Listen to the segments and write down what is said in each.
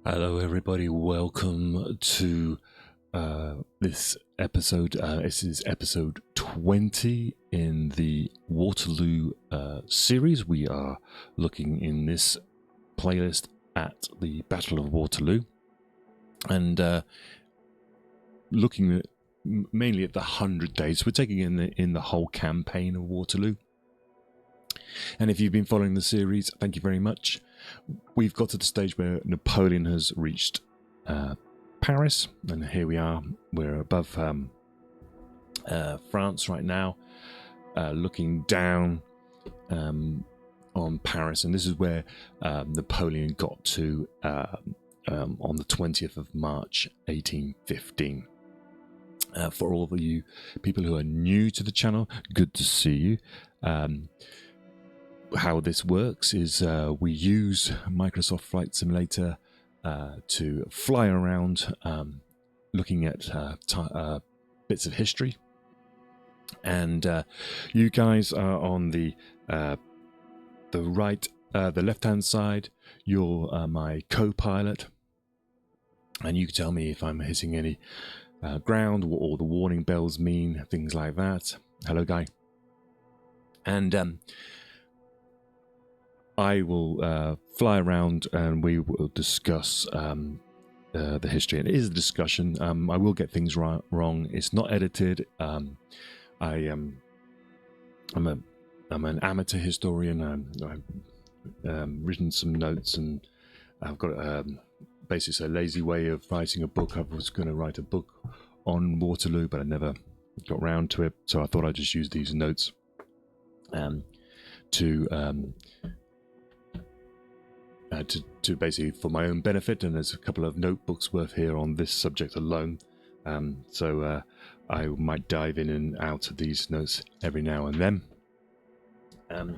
Hello, everybody. Welcome to this episode. This is episode 20 in the Waterloo series. We are looking in this playlist at the Battle of Waterloo and looking at mainly at the 100 days. We're taking in the whole campaign of Waterloo. And if you've been following the series, thank you very much. We've got to the stage where Napoleon has reached Paris, and here we are. We're above France right now, looking down on Paris, and this is where Napoleon got to on the 20th of March 1815. For all of you people who are new to the channel, good to see you. How this works is we use Microsoft Flight Simulator to fly around looking at bits of history, and you guys are on the right, the left-hand side. You're my co-pilot, and you can tell me if I'm hitting any ground, what all the warning bells mean, things like that. Hello, guy. And I will fly around and we will discuss the history. And it is a discussion. I will get things wrong. It's not edited. I'm an amateur historian. I've written some notes, and I've got basically a lazy way of writing a book. I was going to write a book on Waterloo, but I never got round to it. So I thought I'd just use these notes to basically for my own benefit, and there's a couple of notebooks worth here on this subject alone. So I might dive in and out of these notes every now and then.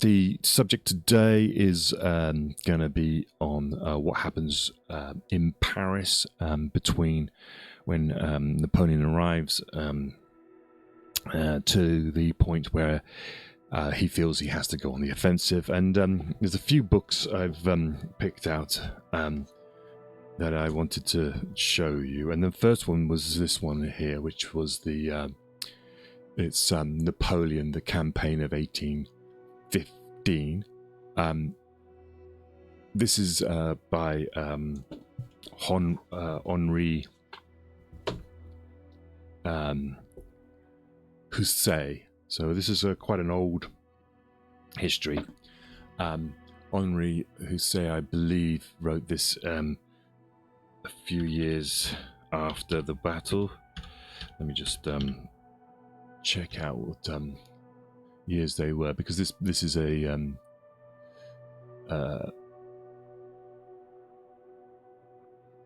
The subject today is going to be on what happens in Paris between when Napoleon arrives to the point where he feels he has to go on the offensive. And there's a few books I've picked out that I wanted to show you. And the first one was this one here, which was it's Napoleon, the Campaign of 1815. This is by Henri Houssaye. So this is quite an old history. Henri Houssaye, I believe, wrote this a few years after the battle. Let me just check out what years they were, because this is a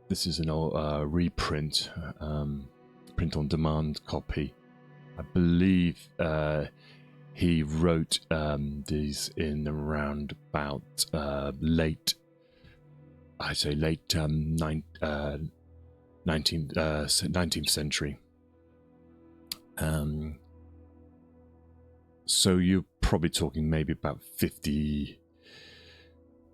this is an old reprint, print on demand copy. I believe he wrote these in around about late 19th century. So you're probably talking maybe about 60,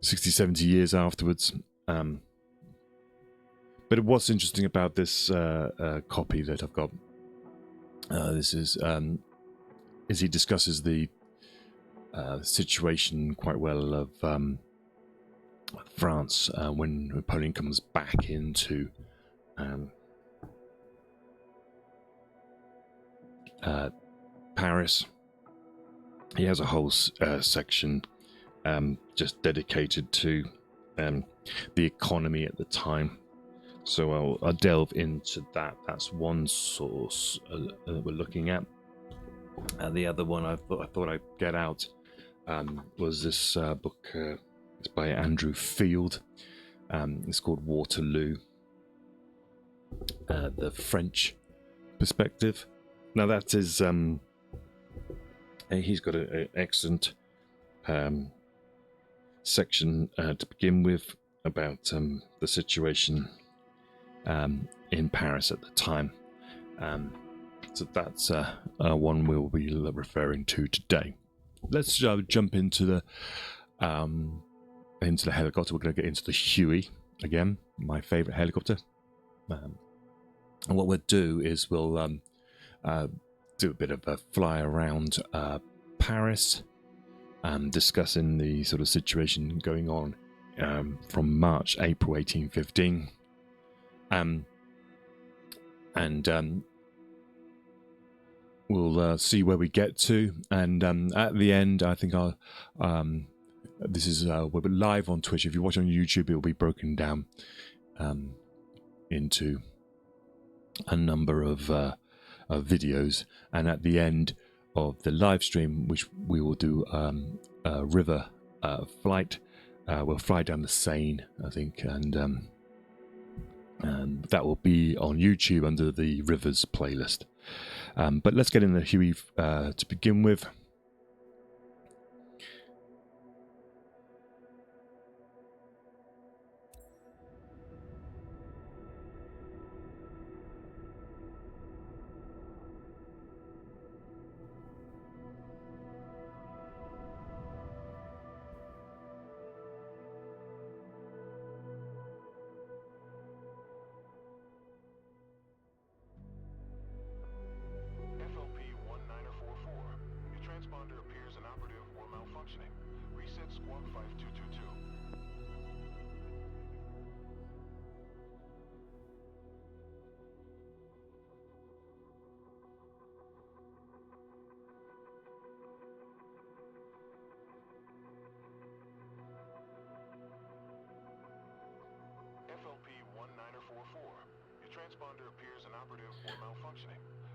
70 years afterwards. But what's interesting about this copy that I've got, this is he discusses the situation quite well of France when Napoleon comes back into Paris. He has a whole section just dedicated to the economy at the time. So I'll delve into that. That's one source that we're looking at. The other one I thought I'd get out was this book. It's by Andrew Field. It's called Waterloo, the French perspective. Now that is, he's got an excellent section to begin with about the situation in Paris at the time. So that's one we'll be referring to today. Let's jump into the into the helicopter. We're going to get into the Huey again, my favourite helicopter. And what we'll do is we'll do a bit of a fly around Paris, discussing the sort of situation going on from March, April 1815. We'll see where we get to, and at the end, I think I'll. This is we're live on Twitch. If you watch on YouTube, it will be broken down into a number of videos, and at the end of the live stream, which we will do a river flight, we'll fly down the Seine, I think, and that will be on YouTube under the Rivers playlist. But let's get in the Huey to begin with.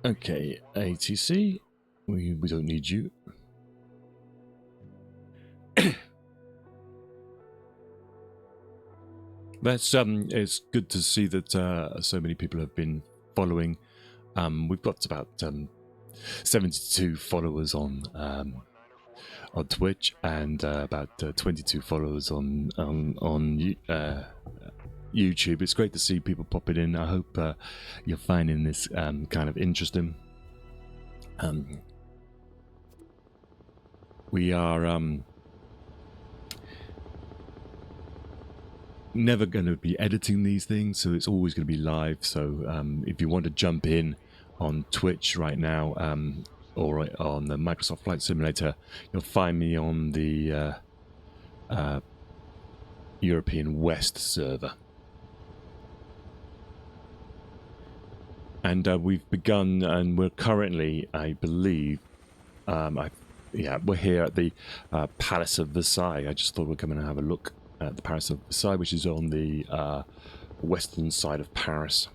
Okay, ATC, we don't need you. That's it's good to see that so many people have been following. We've got about 72 followers on Twitch, and about 22 followers on YouTube. It's great to see people popping in. I hope you're finding this kind of interesting. We are never going to be editing these things, so it's always going to be live. So if you want to jump in on Twitch right now, or on the Microsoft Flight Simulator, you'll find me on the European West server. And we've begun, and we're currently, I believe, we're here at the Palace of Versailles. I just thought we'd come in and have a look at the Palace of Versailles, which is on the western side of Paris.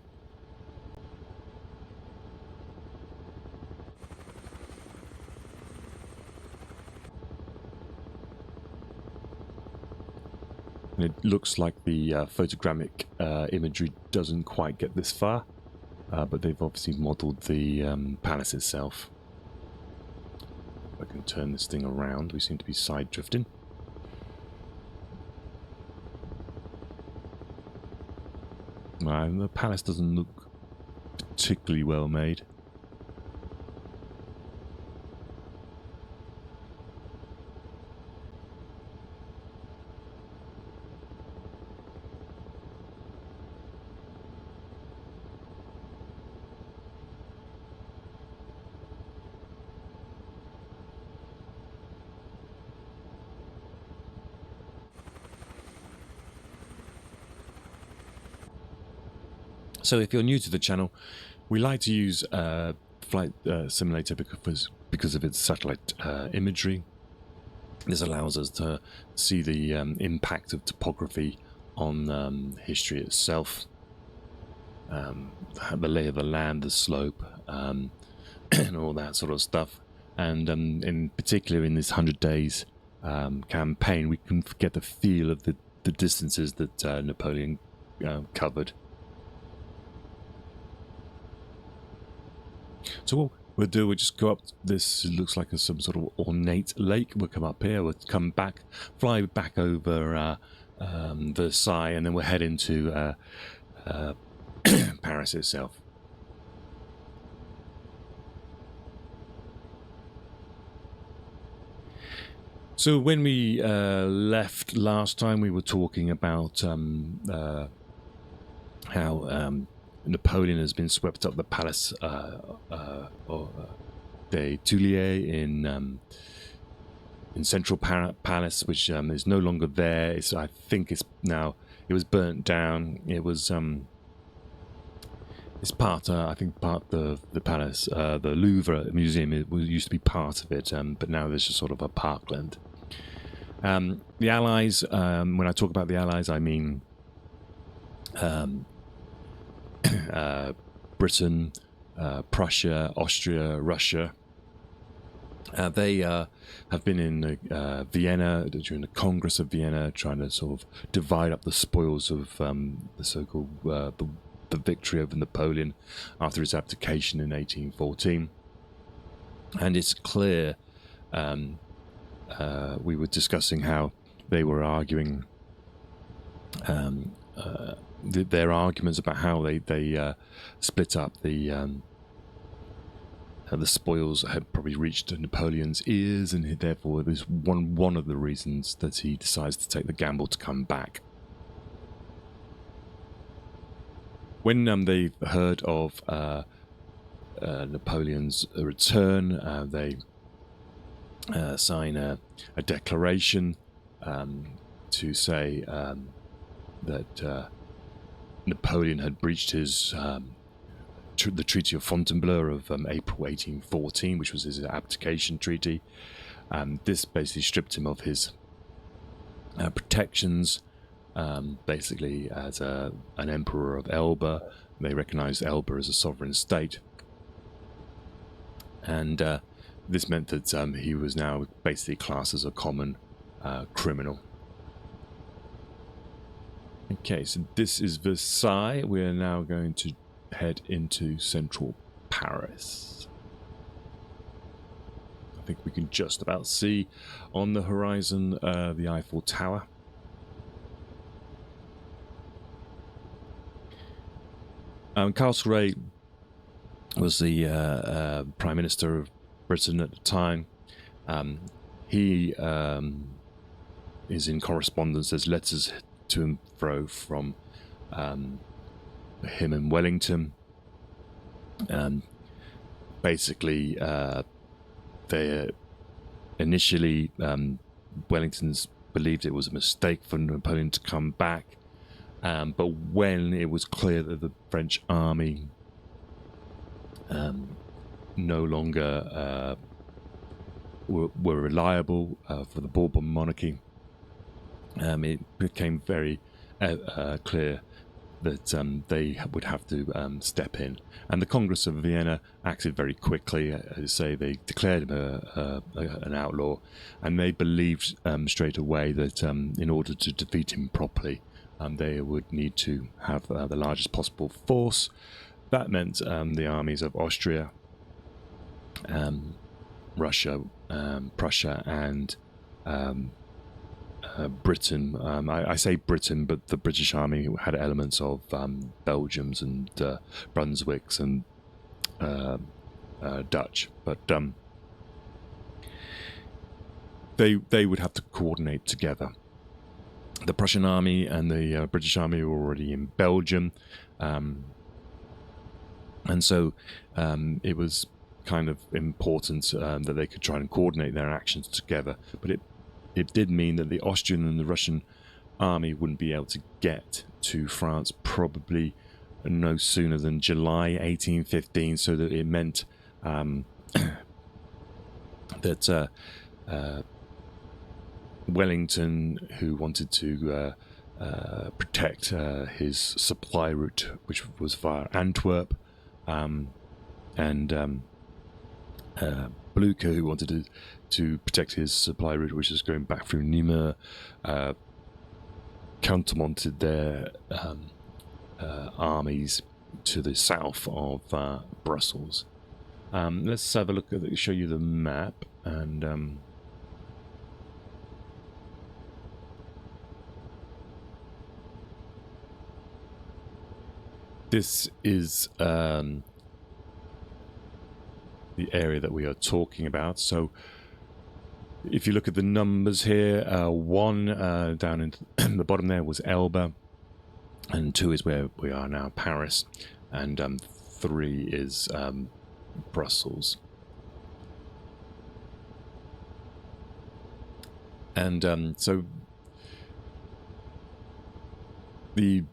And it looks like the photogrammic imagery doesn't quite get this far. But they've obviously modelled the palace itself. If I can turn this thing around, we seem to be side drifting. The palace doesn't look particularly well made. So if you're new to the channel, we like to use Flight Simulator because of its satellite imagery. This allows us to see the impact of topography on history itself, the lay of the land, the slope, and all that sort of stuff. And in particular in this 100 Days campaign, we can get the feel of the distances that Napoleon covered. So what we'll do, we'll just go up this, looks like some sort of ornate lake. We'll come up here, we'll come back, fly back over Versailles, and then we'll head into Paris itself. So when we left last time, we were talking about how Napoleon has been swept up the Palace Des Tuileries in central Palace, which is no longer there. I think it was burnt down. It was it's part I think part of the palace, the Louvre Museum. Used to be part of it, but now there's just sort of a parkland. The Allies. When I talk about the Allies, I mean Britain, Prussia, Austria, Russia. They have been in Vienna during the Congress of Vienna, trying to sort of divide up the spoils of the so-called the victory over Napoleon after his abdication in 1814. And it's clear, we were discussing how they were arguing their arguments about how they split up the spoils had probably reached Napoleon's ears, and therefore it was one of the reasons that he decides to take the gamble to come back. When they heard of Napoleon's return, they sign a declaration to say that Napoleon had breached his the Treaty of Fontainebleau of April 1814, which was his abdication treaty. This basically stripped him of his protections, basically as an emperor of Elba. They recognized Elba as a sovereign state. And this meant that he was now basically classed as a common criminal. Okay, so this is Versailles. We're now going to head into central Paris. I think we can just about see on the horizon the Eiffel Tower. Castlereagh was the Prime Minister of Britain at the time. He is in correspondence. There's letters to and fro from him in Wellington. Basically, they initially Wellington's believed it was a mistake for Napoleon to come back, but when it was clear that the French army no longer were reliable for the Bourbon monarchy, it became very clear that they would have to step in. And the Congress of Vienna acted very quickly. As I say, they declared him an outlaw, and they believed straight away that in order to defeat him properly, they would need to have the largest possible force. That meant the armies of Austria, Russia, Prussia, and Britain. I say Britain, but the British Army had elements of Belgians and Brunswicks and Dutch, but they would have to coordinate together. The Prussian army and the British army were already in Belgium, and so it was kind of important that they could try and coordinate their actions together. But it did mean that the Austrian and the Russian army wouldn't be able to get to France probably no sooner than July 1815, so that it meant that Wellington, who wanted to protect his supply route, which was via Antwerp, and Blucher, who wanted to protect his supply route, which is going back through Namur, countermonted their armies to the south of Brussels. Let's have a look at show you the map, and this is the area that we are talking about. So if you look at the numbers here, 1 down in the bottom there was Elba, and 2 is where we are now, Paris, and 3 is Brussels. And so the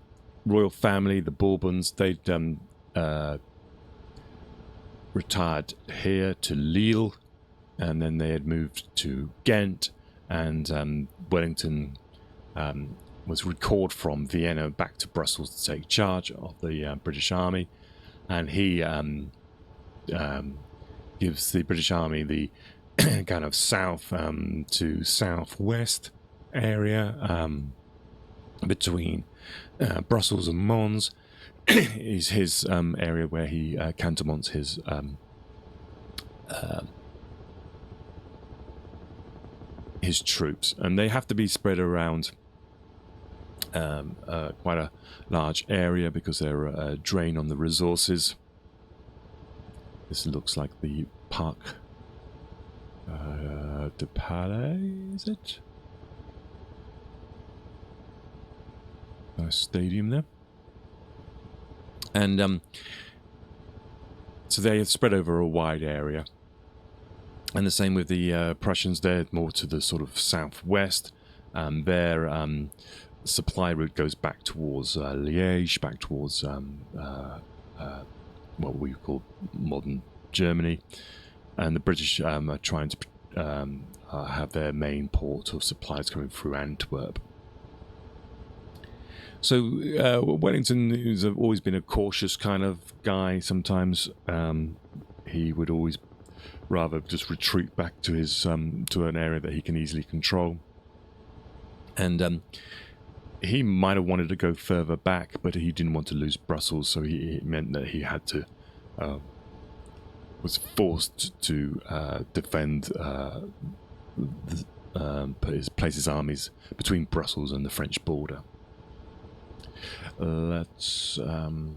royal family, the Bourbons, they'd retired here to Lille, and then they had moved to Ghent, and Wellington was recalled from Vienna back to Brussels to take charge of the British Army, and he gives the British Army the kind of south to southwest area between Brussels and Mons is his area where he cantonments his troops, and they have to be spread around quite a large area because they're a drain on the resources. This looks like the Parc de Palais, is it? Nice stadium there. And so they have spread over a wide area. And the same with the Prussians. They're more to the sort of southwest. Their supply route goes back towards Liège, back towards what we call modern Germany. And the British are trying to have their main port of supplies coming through Antwerp. So Wellington has always been a cautious kind of guy. Sometimes he would always rather just retreat back to his to an area that he can easily control. And he might have wanted to go further back, but he didn't want to lose Brussels, so it meant that he had to was forced to defend place his armies between Brussels and the French border. Let's and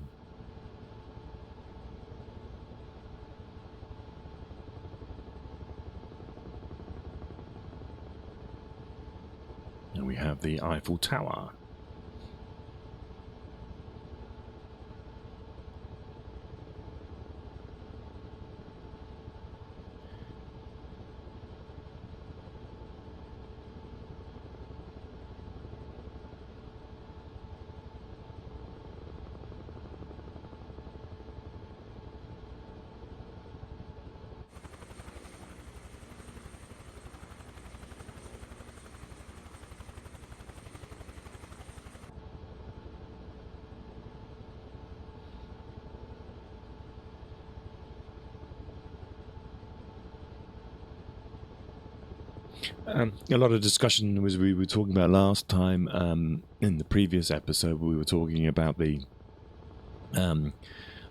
we have the Eiffel Tower. A lot of discussion was we were talking about last time in the previous episode. We were talking about the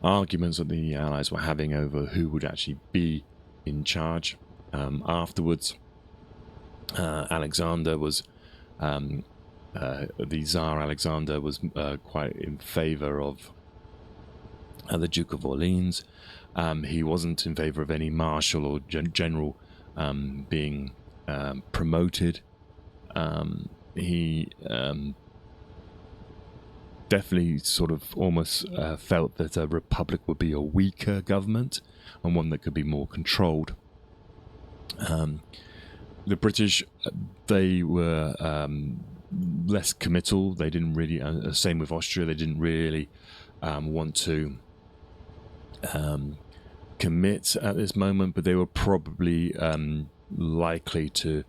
arguments that the Allies were having over who would actually be in charge afterwards. Alexander was the Tsar Alexander was quite in favor of the Duke of Orleans. He wasn't in favor of any marshal or general being promoted. He definitely sort of almost felt that a republic would be a weaker government and one that could be more controlled. The British, they were less committal. They didn't really, same with Austria, they didn't really want to commit at this moment, but they were probably likely to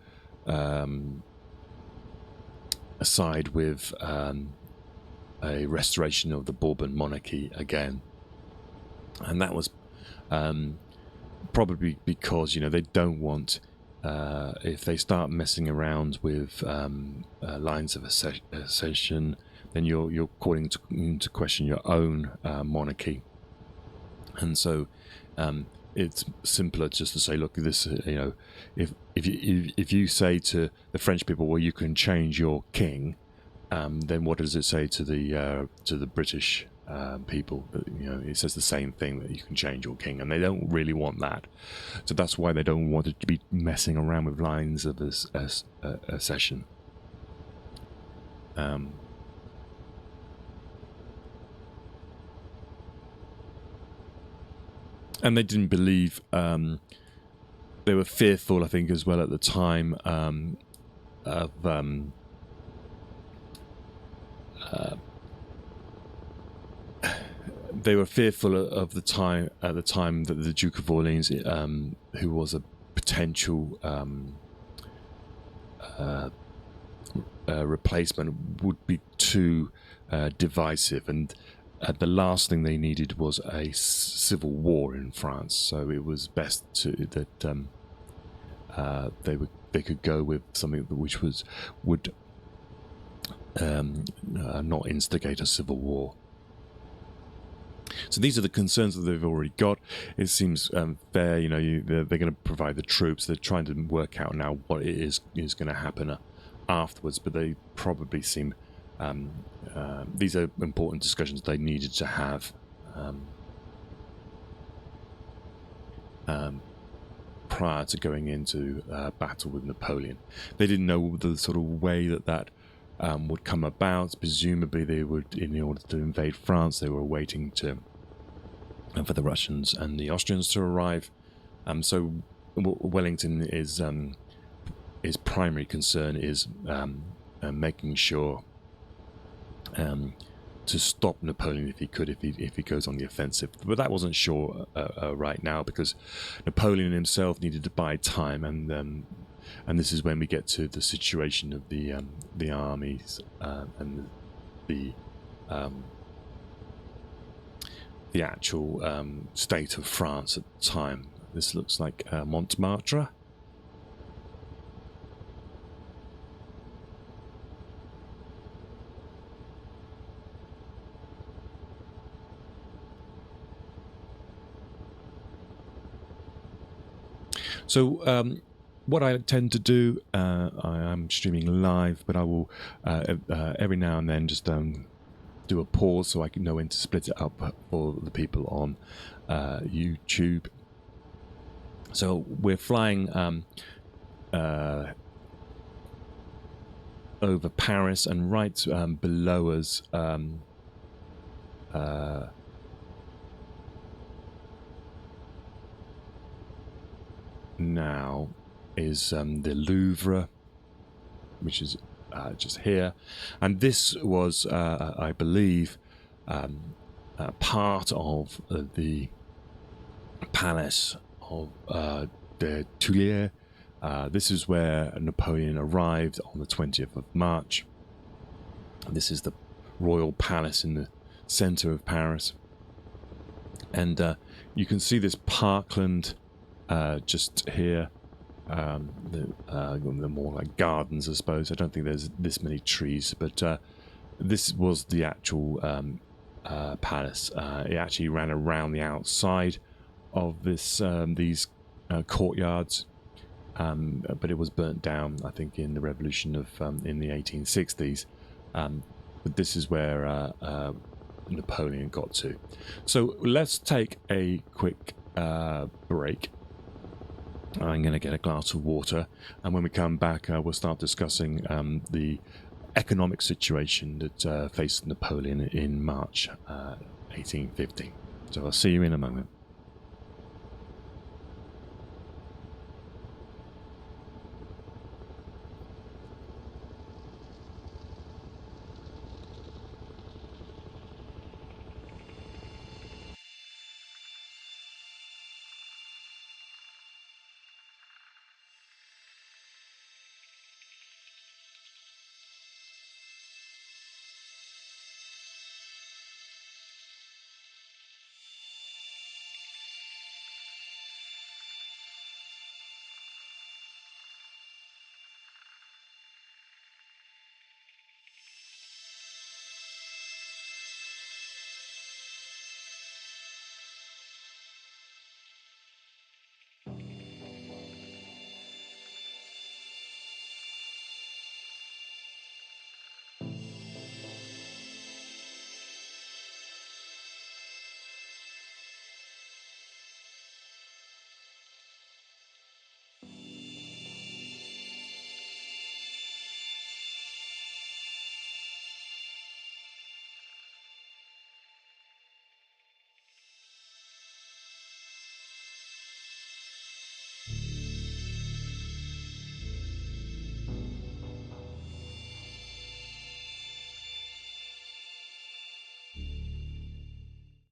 side with a restoration of the Bourbon monarchy again, and that was probably because they don't want if they start messing around with lines of accession, then you're calling into question your own monarchy, and so it's simpler just to say, look, this, if you say to the French people, well, you can change your king, then what does it say to the British people. It says the same thing, that you can change your king, and they don't really want that. So that's why they don't want to be messing around with lines of a session. And they didn't believe. They were fearful, I think, as well at the time of. They were fearful of the time at the time that the Duke of Orleans, who was a potential replacement, would be too divisive, and the last thing they needed was a civil war in France. So it was best that they could go with something which would not instigate a civil war. So these are the concerns that they've already got. It seems fair, they're going to provide the troops. They're trying to work out now what it is going to happen afterwards, but they probably seem these are important discussions they needed to have prior to going into battle with Napoleon. They didn't know the sort of way that would come about. Presumably they would, in order to invade France, they were waiting for the Russians and the Austrians to arrive. So Wellington is his primary concern is making sure to stop Napoleon if he could, if he goes on the offensive. But that wasn't sure right now, because Napoleon himself needed to buy time, and this is when we get to the situation of the armies and the actual state of France at the time. This looks like Montmartre. So what I tend to do, I am streaming live, but I will every now and then just do a pause so I can know when to split it up for the people on YouTube. So we're flying over Paris, and right below us now is the Louvre, which is just here, and this was, I believe, part of the Palace Des Tuileries. This is where Napoleon arrived on the 20th of March. This is the royal palace in the center of Paris, and you can see this parkland just here. The more like gardens, I suppose. I don't think there's this many trees, but this was the actual palace. It actually ran around the outside of these courtyards, but it was burnt down, I think, in the revolution of in the 1860s. But this is where Napoleon got to. So let's take a quick break. I'm going to get a glass of water, and when we come back, we'll start discussing the economic situation that faced Napoleon in March 1850. So I'll see you in a moment.